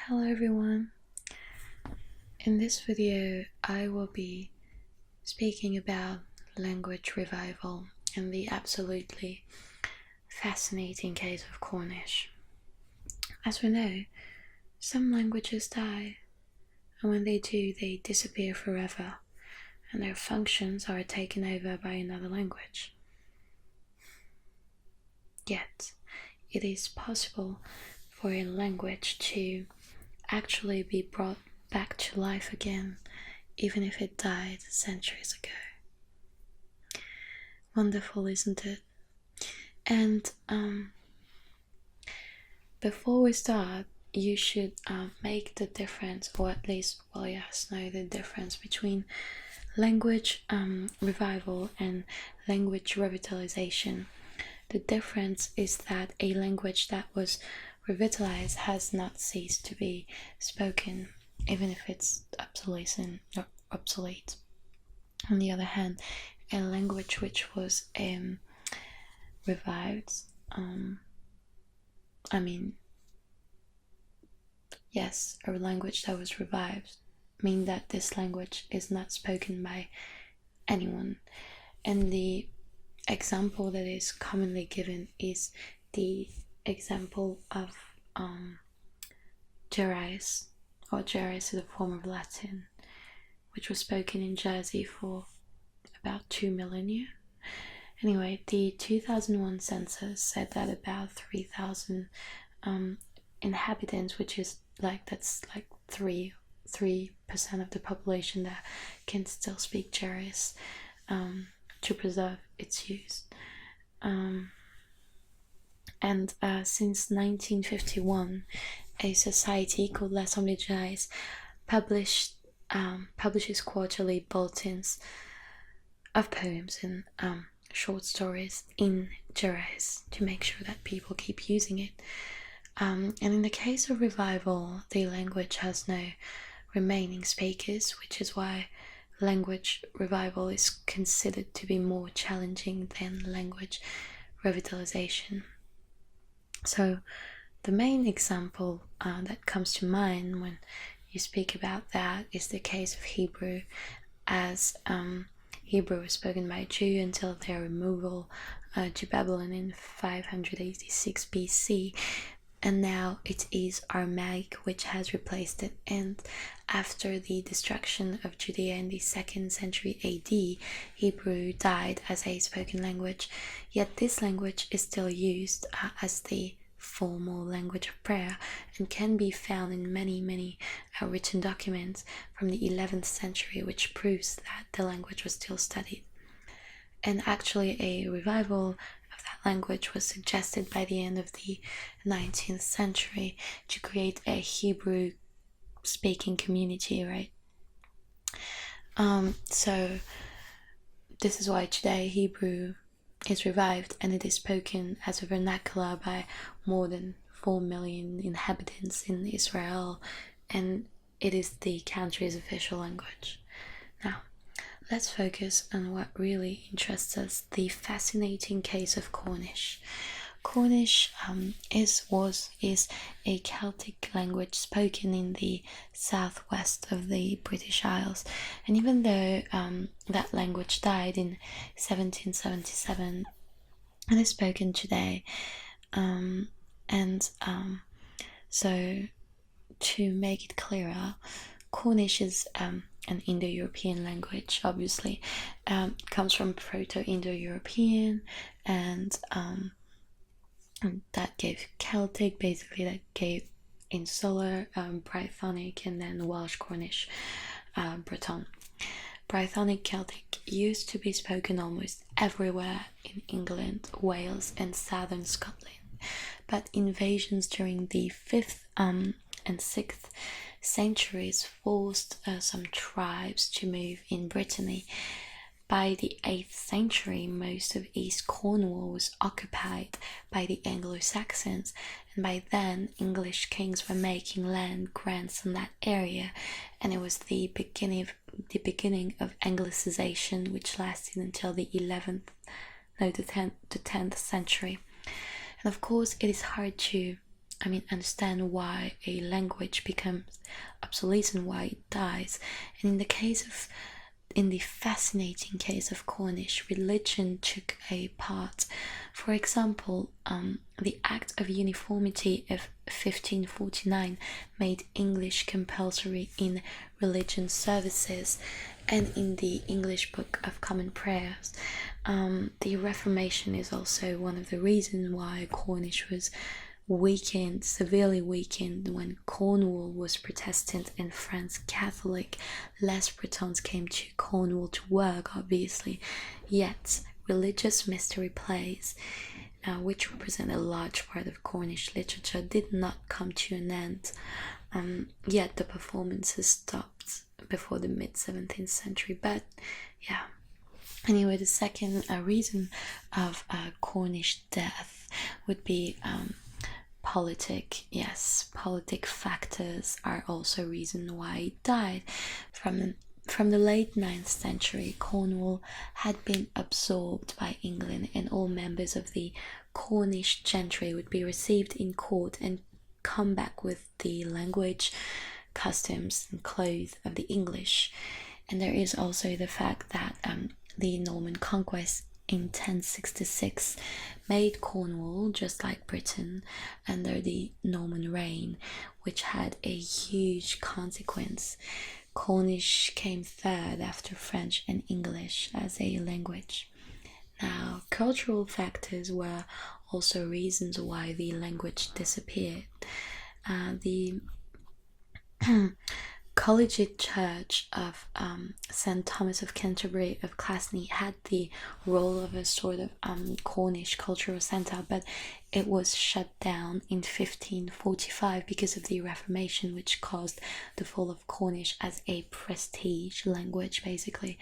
Hello everyone. In this video I will be speaking about language revival and the absolutely fascinating case of Cornish. As we know, some languages die, and when they do, they disappear forever, and their functions are taken over by another language. Yet, it is possible for a language to actually be brought back to life again, even if it died centuries ago. Wonderful, isn't it? And before we start, you should make the difference, or at least, know the difference between language revival and language revitalization. The difference is that a language that was revitalized has not ceased to be spoken, even if it's obsolete. On the other hand, a language which was revived, a language that was revived mean that this language is not spoken by anyone. And the example that is commonly given is the example of Jersey, or Jersey is a form of Latin, which was spoken in Jersey for about 2 millennia. Anyway, the 2001 census said that about 3,000 inhabitants, which is that's 3% of the population that can still speak Jersey, to preserve its use. And since 1951, a society called l'Assemblée Jazz publishes quarterly bulletins of poems and short stories in Jerez to make sure that people keep using it. And in the case of revival, the language has no remaining speakers, which is why language revival is considered to be more challenging than language revitalization. So the main example that comes to mind when you speak about that is the case of Hebrew, as Hebrew was spoken by Jew until their removal to Babylon in 586 BC, and now it is Aramaic which has replaced it. And after the destruction of Judea in the 2nd century AD, Hebrew died as a spoken language, yet this language is still used as the formal language of prayer and can be found in many written documents from the 11th century, which proves that the language was still studied. And actually a revival of that language was suggested by the end of the 19th century to create a Hebrew speaking community, right? So this is why today Hebrew is revived, and it is spoken as a vernacular by more than 4 million inhabitants in Israel, and it is the country's official language. Now, let's focus on what really interests us, the fascinating case of Cornish. Cornish is a Celtic language spoken in the southwest of the British Isles, and even though that language died in 1777, it is spoken today. So to make it clearer, Cornish is an Indo-European language, obviously. Comes from Proto-Indo-European, and that gave Celtic, basically that gave Insular, Brythonic, and then Welsh, Cornish, Breton. Brythonic Celtic used to be spoken almost everywhere in England, Wales, and southern Scotland, but invasions during the 5th and 6th centuries forced some tribes to move in Brittany. By the 8th century, most of East Cornwall was occupied by the Anglo-Saxons, and by then English kings were making land grants in that area, and it was the beginning of Anglicization, which lasted until the 10th century. And of course, it is hard to understand why a language becomes obsolete and why it dies. And in the fascinating case of Cornish, religion took a part. For example, the Act of Uniformity of 1549 made English compulsory in religion services and in the English Book of Common Prayers. The Reformation is also one of the reasons why Cornish was severely weakened when Cornwall was Protestant and France Catholic. Less Bretons came to Cornwall to work, obviously, yet religious mystery plays, which represent a large part of Cornish literature, did not come to an end, yet the performances stopped before the mid-17th century. But yeah, anyway, the second reason of Cornish death would be politic. Yes, politic factors are also reason why it died. From the late 9th century, Cornwall had been absorbed by England, and all members of the Cornish gentry would be received in court and come back with the language, customs, and clothes of the English. And there is also the fact that the Norman conquest in 1066 made Cornwall, just like Britain, under the Norman reign, which had a huge consequence. Cornish came third after French and English as a language. Now, cultural factors were also reasons why the language disappeared. The Collegiate Church of St. Thomas of Canterbury of Clasny had the role of a sort of Cornish cultural centre, but it was shut down in 1545 because of the Reformation, which caused the fall of Cornish as a prestige language, basically.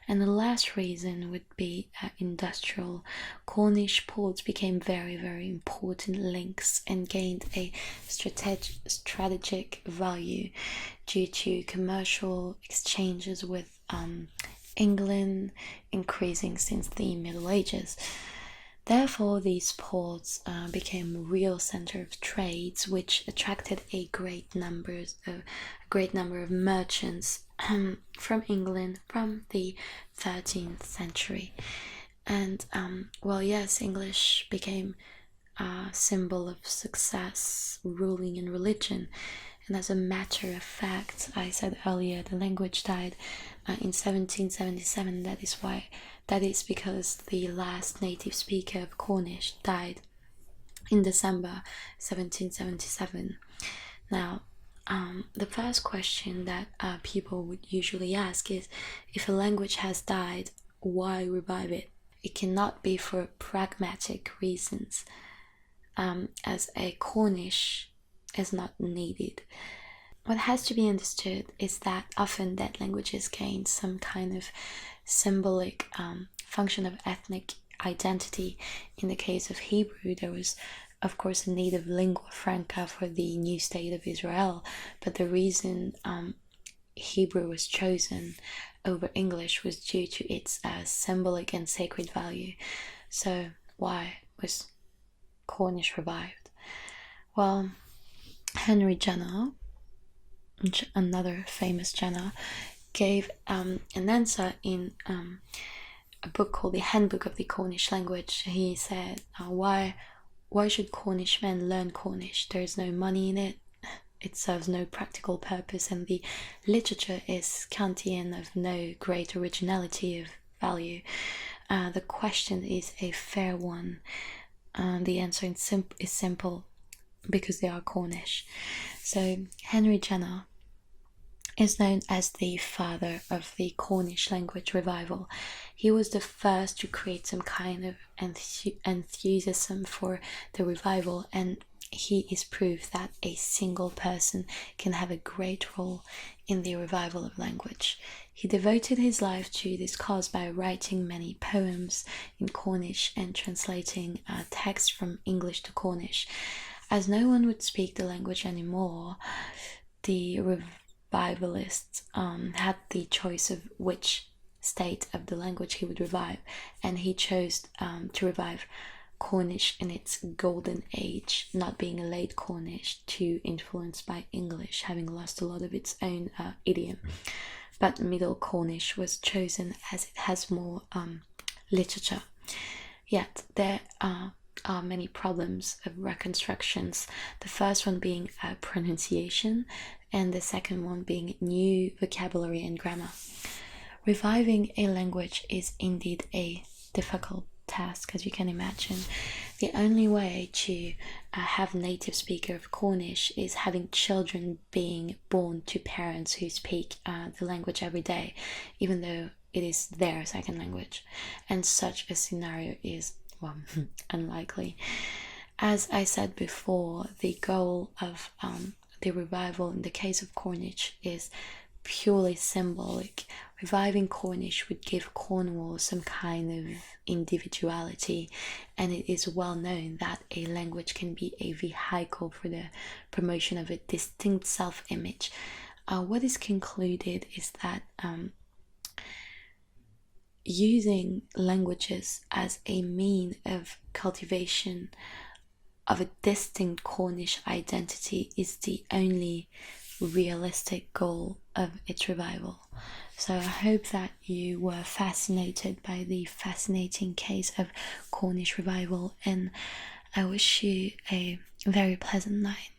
And the last reason would be industrial. Cornish ports became very, very important links and gained a strategic value due to commercial exchanges with England increasing since the Middle Ages. Therefore, these ports became a real center of trades, which attracted a great number of merchants from England from the 13th century. And yes, English became a symbol of success, ruling, and religion. And as a matter of fact, I said earlier, the language died in 1777. That is because the last native speaker of Cornish died in December 1777. Now, the first question that people would usually ask is, if a language has died, why revive it? It cannot be for pragmatic reasons, as a Cornish is not needed. What has to be understood is that often dead languages gain some kind of symbolic function of ethnic identity. In the case of Hebrew, there was, of course, a native lingua franca for the new state of Israel, but the reason Hebrew was chosen over English was due to its symbolic and sacred value. So why was Cornish revived? Well, Henry Jenner, another famous Jenner, gave an answer in a book called The Handbook of the Cornish Language. He said, why should Cornish men learn Cornish? There is no money in it, it serves no practical purpose, and the literature is Kantian, of no great originality of value. The question is a fair one. The answer is simple, because they are Cornish. So Henry Jenner is known as the father of the Cornish language revival. He was the first to create some kind of enthusiasm for the revival, and he is proof that a single person can have a great role in the revival of language. He devoted his life to this cause by writing many poems in Cornish and translating text from English to Cornish. As no one would speak the language anymore, the revivalists had the choice of which state of the language he would revive, and he chose to revive Cornish in its golden age, not being a late Cornish too influenced by English, having lost a lot of its own idiom. But Middle Cornish was chosen as it has more literature. Yet there are many problems of reconstructions. The first one being pronunciation, and the second one being new vocabulary and grammar. Reviving a language is indeed a difficult task, as you can imagine. The only way to have native speaker of Cornish is having children being born to parents who speak the language every day, even though it is their second language. And such a scenario is, well, unlikely. As I said before, the goal of the revival in the case of Cornish is purely symbolic. Reviving Cornish would give Cornwall some kind of individuality, and it is well known that a language can be a vehicle for the promotion of a distinct self-image. What is concluded is that using languages as a mean of cultivation of a distinct Cornish identity is the only realistic goal of its revival. So I hope that you were fascinated by the fascinating case of Cornish revival, and I wish you a very pleasant night.